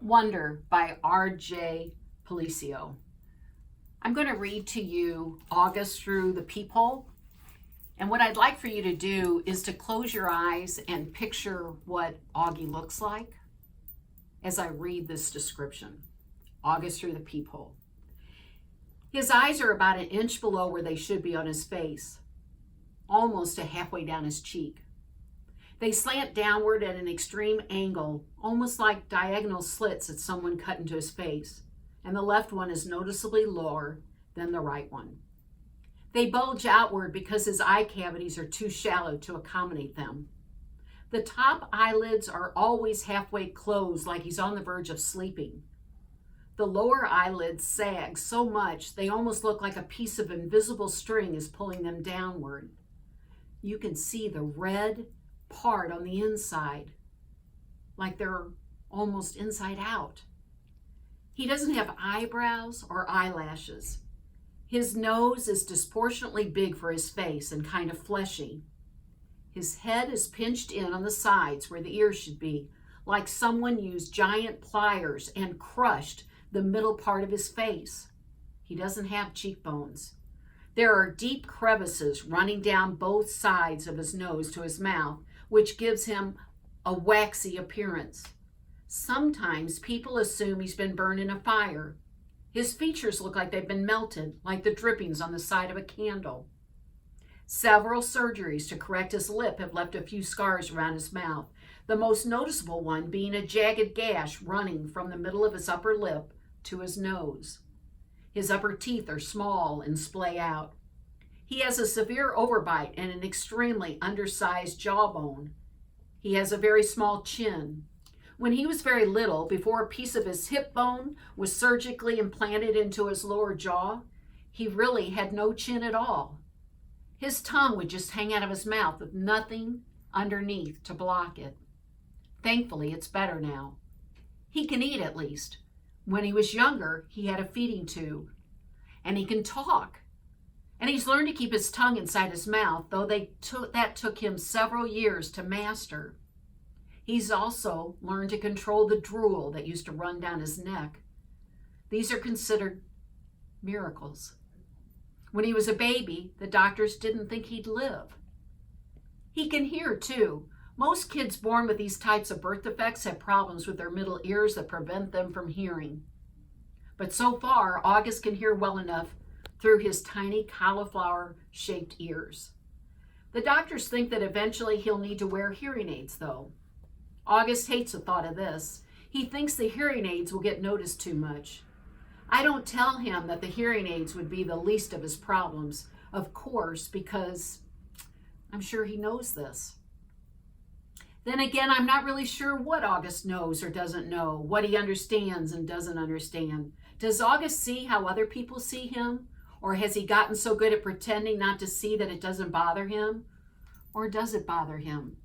Wonder by R.J. Policio. I'm going to read to you August through the Peephole. And what I'd like for you to do is to close your eyes and picture what Augie looks like as I read this description. August through the Peephole. His eyes are about an inch below where they should be on his face, almost to halfway down his cheek. They slant downward at an extreme angle, almost like diagonal slits that someone cut into his face, and the left one is noticeably lower than the right one. They bulge outward because his eye cavities are too shallow to accommodate them. The top eyelids are always halfway closed, like he's on the verge of sleeping. The lower eyelids sag so much they almost look like a piece of invisible string is pulling them downward. You can see the red part on the inside, like they're almost inside out. He doesn't have eyebrows or eyelashes. His nose is disproportionately big for his face and kind of fleshy. His head is pinched in on the sides where the ears should be, like someone used giant pliers and crushed the middle part of his face. He doesn't have cheekbones. There are deep crevices running down both sides of his nose to his mouth, which gives him a waxy appearance. Sometimes people assume he's been burned in a fire. His features look like they've been melted, like the drippings on the side of a candle. Several surgeries to correct his lip have left a few scars around his mouth, the most noticeable one being a jagged gash running from the middle of his upper lip to his nose. His upper teeth are small and splay out. He has a severe overbite and an extremely undersized jawbone. He has a very small chin. When he was very little, before a piece of his hip bone was surgically implanted into his lower jaw, he really had no chin at all. His tongue would just hang out of his mouth with nothing underneath to block it. Thankfully, it's better now. He can eat at least. When he was younger, he had a feeding tube. And he can talk. And he's learned to keep his tongue inside his mouth, though that took him several years to master. He's also learned to control the drool that used to run down his neck. These are considered miracles. When he was a baby, the doctors didn't think he'd live. He can hear too. Most kids born with these types of birth defects have problems with their middle ears that prevent them from hearing. But so far, August can hear well enough through his tiny cauliflower-shaped ears. The doctors think that eventually he'll need to wear hearing aids, though. August hates the thought of this. He thinks the hearing aids will get noticed too much. I don't tell him that the hearing aids would be the least of his problems, of course, because I'm sure he knows this. Then again, I'm not really sure what August knows or doesn't know, what he understands and doesn't understand. Does August see how other people see him? Or has he gotten so good at pretending not to see that it doesn't bother him? Or does it bother him?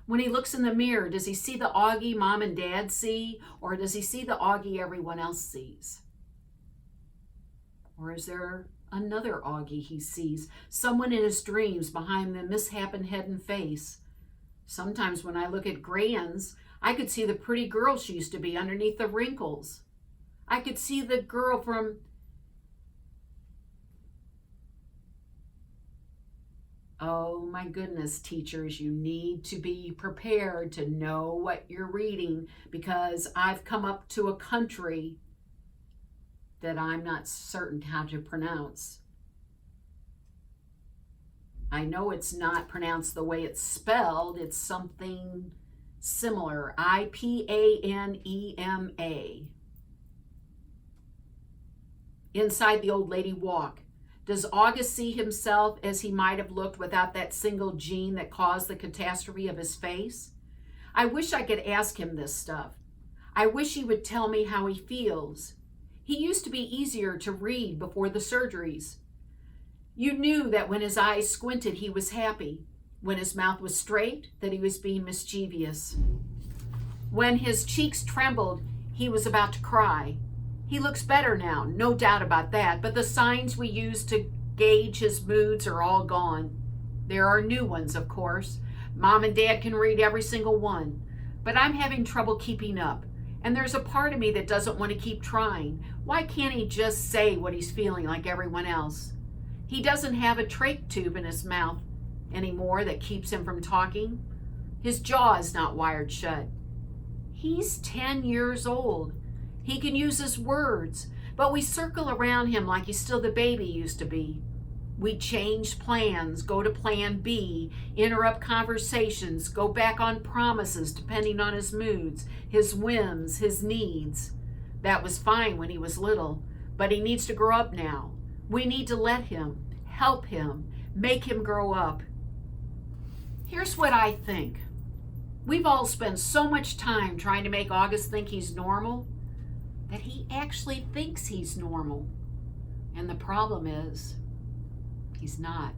When he looks in the mirror, does he see the Augie mom and dad see? Or does he see the Augie everyone else sees? Or is there another Augie he sees? Someone in his dreams behind the misshapen head and face? Sometimes when I look at Grans, I could see the pretty girl she used to be underneath the wrinkles. I could see the girl from... Oh my goodness, teachers, you need to be prepared to know what you're reading, because I've come up to a country that I'm not certain how to pronounce. I know it's not pronounced the way it's spelled. It's something similar. Ipanema. Inside the old lady walk. Does August see himself as he might have looked without that single gene that caused the catastrophe of his face? I wish I could ask him this stuff. I wish he would tell me how he feels. He used to be easier to read before the surgeries. You knew that when his eyes squinted, he was happy. When his mouth was straight, that he was being mischievous. When his cheeks trembled, he was about to cry. He looks better now, no doubt about that, but the signs we used to gauge his moods are all gone. There are new ones, of course. Mom and Dad can read every single one, but I'm having trouble keeping up. And there's a part of me that doesn't want to keep trying. Why can't he just say what he's feeling like everyone else? He doesn't have a trach tube in his mouth anymore that keeps him from talking. His jaw is not wired shut. He's 10 years old. He can use his words, but we circle around him like he's still the baby he used to be. We change plans, go to plan B, interrupt conversations, go back on promises depending on his moods, his whims, his needs. That was fine when he was little, but he needs to grow up now. We need to let him, help him, make him grow up. Here's what I think. We've all spent so much time trying to make August think he's normal that he actually thinks he's normal. And the problem is, he's not.